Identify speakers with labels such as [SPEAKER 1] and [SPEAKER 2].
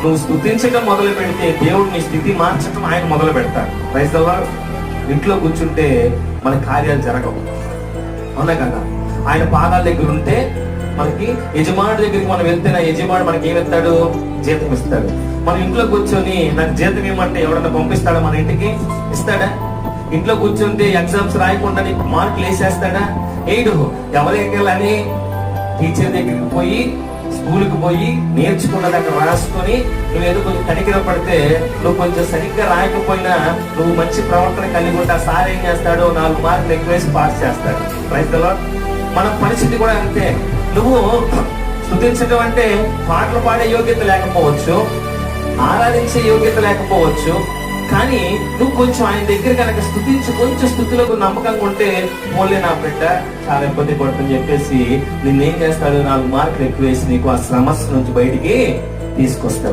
[SPEAKER 1] నువ్వు స్తుతించడం మొదలు పెడితే దేవుడు నీ స్థితి మార్చడం ఆయన మొదలు పెడతాడు. Praise the Lord. ఇంట్లో కూర్చుంటే మన కార్యాలు జరగవు, అవునా కదా? ఆయన పాదాల దగ్గర ఉంటే మనకి యజమానుడి దగ్గరికి మనం వెళ్తే నా యజమానుడు మనకి ఏమిస్తాడు? జీతం ఇస్తాడు. మనం ఇంట్లో కూర్చొని నాకు జీతం ఇవ్వమంటే ఎవడన్నా పంపిస్తాడా? మన ఇంటికి ఇస్తాడా? ఇంట్లో కూర్చుంటే ఎగ్జామ్స్ రాయకుండా నీకు మార్కులు వేసేస్తాడా? ఏడు. ఎవరెక్కాలని టీచర్ దగ్గరికి పోయి స్కూల్కి పోయి నేర్చుకున్నది అక్కడ రాసుకొని నువ్వేదో కొంచెం కనికిర పడితే నువ్వు కొంచెం సరిగ్గా రాయకపోయినా నువ్వు మంచి ప్రవర్తన కలిగి ఉంటే సార్ ఏం చేస్తాడు? 4 మార్కులు ఎక్కువ వేసి పాస్ చేస్తాడు. Praise the Lord. మన పరిస్థితి కూడా అంతే. నువ్వు స్తుతించడం అంటే పాటలు పాడే యోగ్యత లేకపోవచ్చు, ఆరాధించే యోగ్యత లేకపోవచ్చు, కానీ నువ్వు కొంచెం ఆయన దగ్గర కనుక స్తుతించి కొంచెం స్థుతులకు నమ్మకంగా ఉంటే పోలే నా బిడ్డ చాలా ఇబ్బంది పడుతుందని చెప్పేసి నిన్నేం చేస్తాడు? 4 మార్కులు ఎక్కువ వేసి నీకు ఆ సమస్య నుంచి బయటికి తీసుకొస్తాడు.